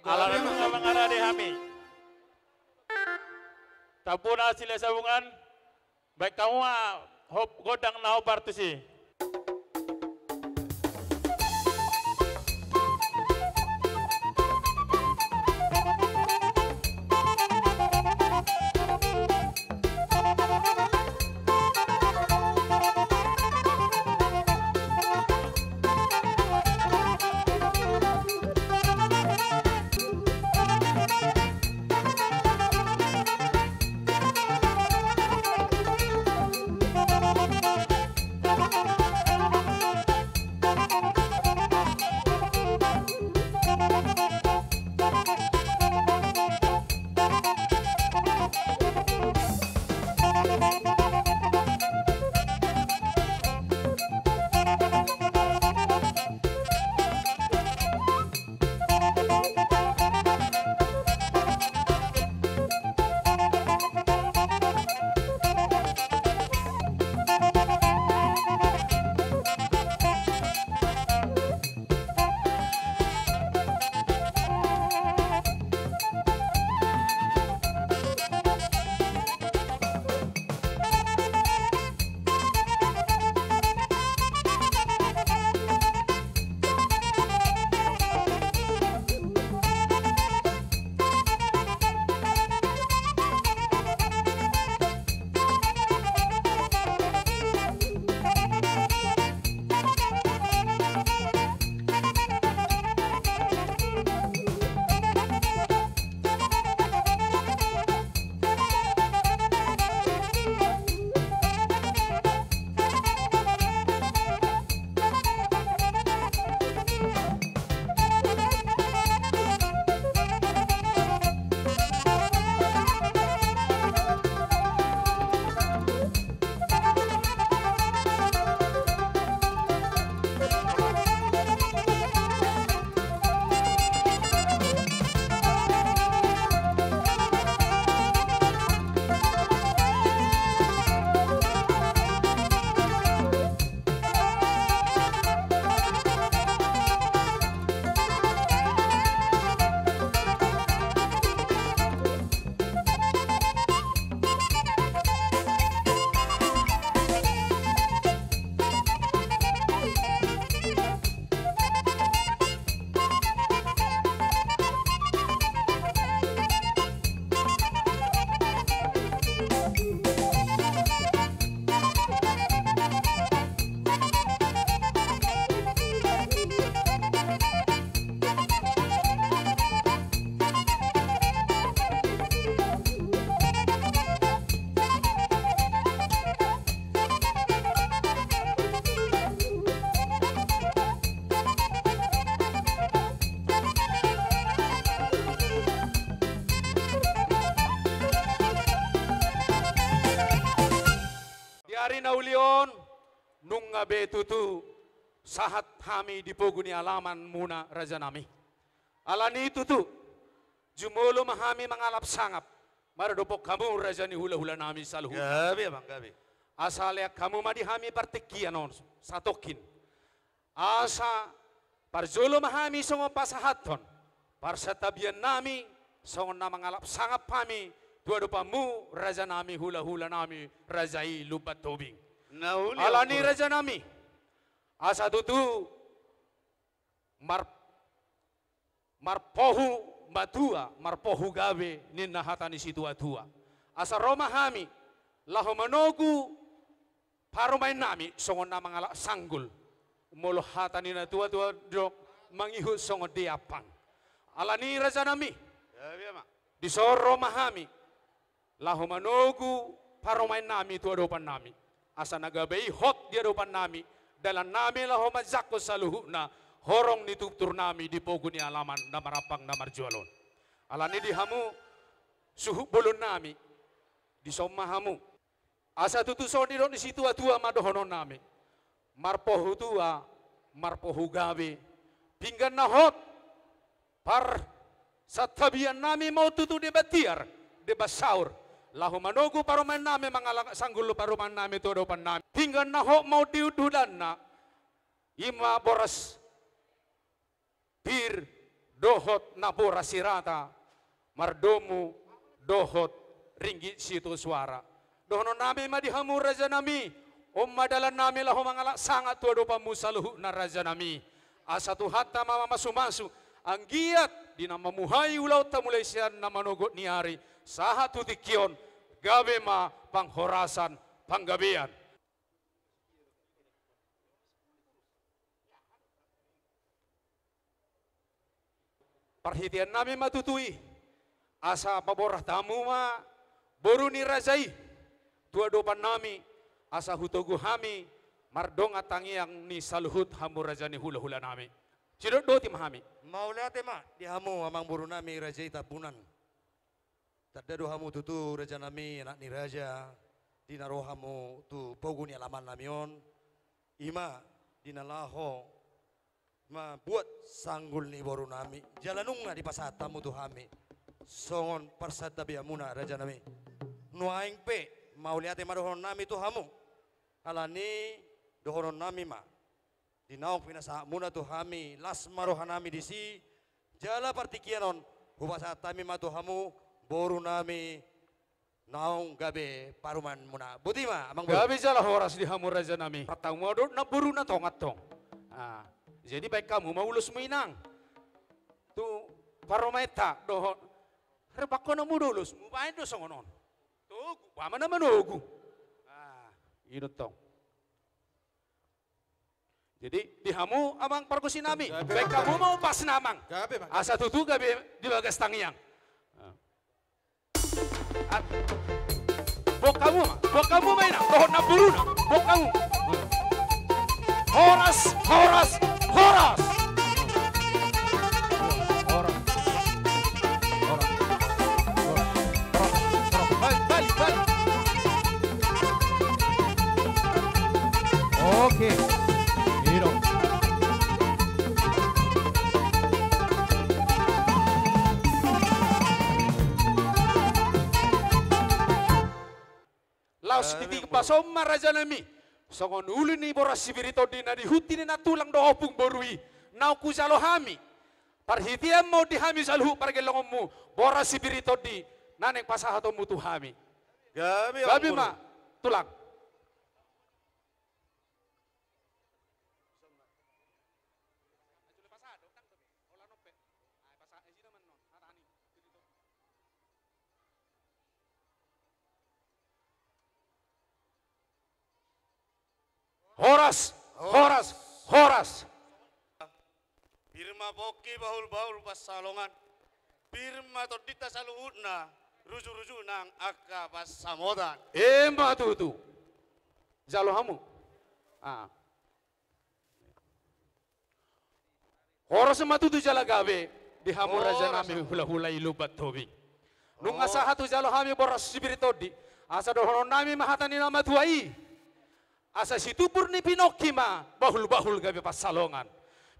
Alam mga mangarari kami. Tapuna sila sabungan. Baik kamu hop godang na hop partisi. Ari naulion nung ngabe tutu sahat hami dipoguni alaman muna raja nami. Alani tutu jumolo mahami mangalap sangap. Maradopok kamu raja ni hula-hula nami saluhu. Gabi abang gabi. Asalnya kamu madi hami partikian on satokin. Asa parjolo mahami songo pasahaton. Parsatabian nami songo na mangalap sangap hami. Dua dopamu raja nami hula-hula nami rajai lupat tobing. Nauli. Alani raja nami. Asa tutu marpohu matua marpohu gawe ninna hatani situa tua. Asa Roma hami laho manogu parumain nami songon na mangalak sanggul. Molo hatani na tua dok mangihut songo diapang. Alani raja nami. Gabi abang. Di Roma hami laho manogu paromain nami tu adopan nami asa nagabay hot di adopan nami dalam nami laho mazako saluhu na horong nituptur nami di pogo ni alaman na marapang na marjualon alani di hamu suhu bolon nami di somahamu asa tutuson di ron di situ atua madohonon nami marpohu tua marpohu gawe pinggan na hot par satabian nami mau tutu di batiar di basaur lahu manogu paruman nami mga sanggul paruman nami tudopan nami pinggan na ho mau diudulan na ima boras pir dohot nabora sirata, mardomu dohot ringgit situ suara. Dohono nami madihamu raja nami, om madalan nami lah mangala sangat tua dopa musaluhu na raja nami. Asa Tuhan mama masu-masu, anggiat di nama muhai ulau tamulai sian nama nogot niari, sahat utikion, gabe ma panghorasan, panggabean. Perhatian nami matutui, asa paborah tamu ma, boru ni rajai, tua dopan nami, asa hutogu hami, mardonga tangiang ni saluhut hamu rajani hula-hula nami. Sidot doti mahami. Maulate ma, di hamu amang buru nami rajai tapunan. Tadado hamu tutu raja nami anak ni raja, dinaro hamu tu pogu ni alaman namion, ima dinalaho, ma buat sanggul ni boru nami jalanung na di pasata mu tu hami songon persada biamuna raja nami nuaing pe mau lihat ma dohon nami tu hamu alani dohon nami ma di naong pinasa muna tu hami las marohan nami di si jala partikianon hubasata mi ma tu hamu boru nami naong gabe paruman muna butima amang Gabe jala horas di hamu raja nami. Patang modot na buru na tongat tong. Jadi baik kamu mau ulus minang. Tu parometa dohon. Rebako na mo dulus, mubain do songonon. Tu wama na manugu. Ino tong. Jadi di hamu amang parkusi nami. Baik kamu mau pas namang. Asa tutu gabe di bagas tangiang. Bok kamu mainang, dohon na buru na, bok kamu. Horas, horas, horas. Balik. Oke. Hero. Laos titik pasom maraja nami. Songon uli ni boras sibirito di na dihuti ni natulang do opung borui. Nau kusalo hami. Parhitiam mo di hami salhu pargelongom mu. Boras sibirito di naneng pasahato mutu hami. Gabi ma tulang. Horas. Birma boki bahul pasalongan. Birma todita saluhutna. Ruju nang akka pasamodan. Emba tutu. Jalo hamu. Horas matutu jala gabe. Di hamu raja nami hula-hula ilubat tobi. Nung asa hatu jalo hami boras sibirito di. Asa dohono nami mahatani nama tuai. Asa situpur ni Pinokima bahul gabe pasalongan.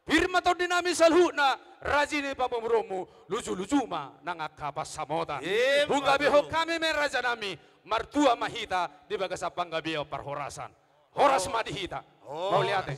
Birma to dinami salhuna rajini papamuromu lucu ma nangaka pasamotan. Bugabe ho kami meraja nami martua mahita di bagasapang gabe parhorasan. Horas madihita. Mau lihat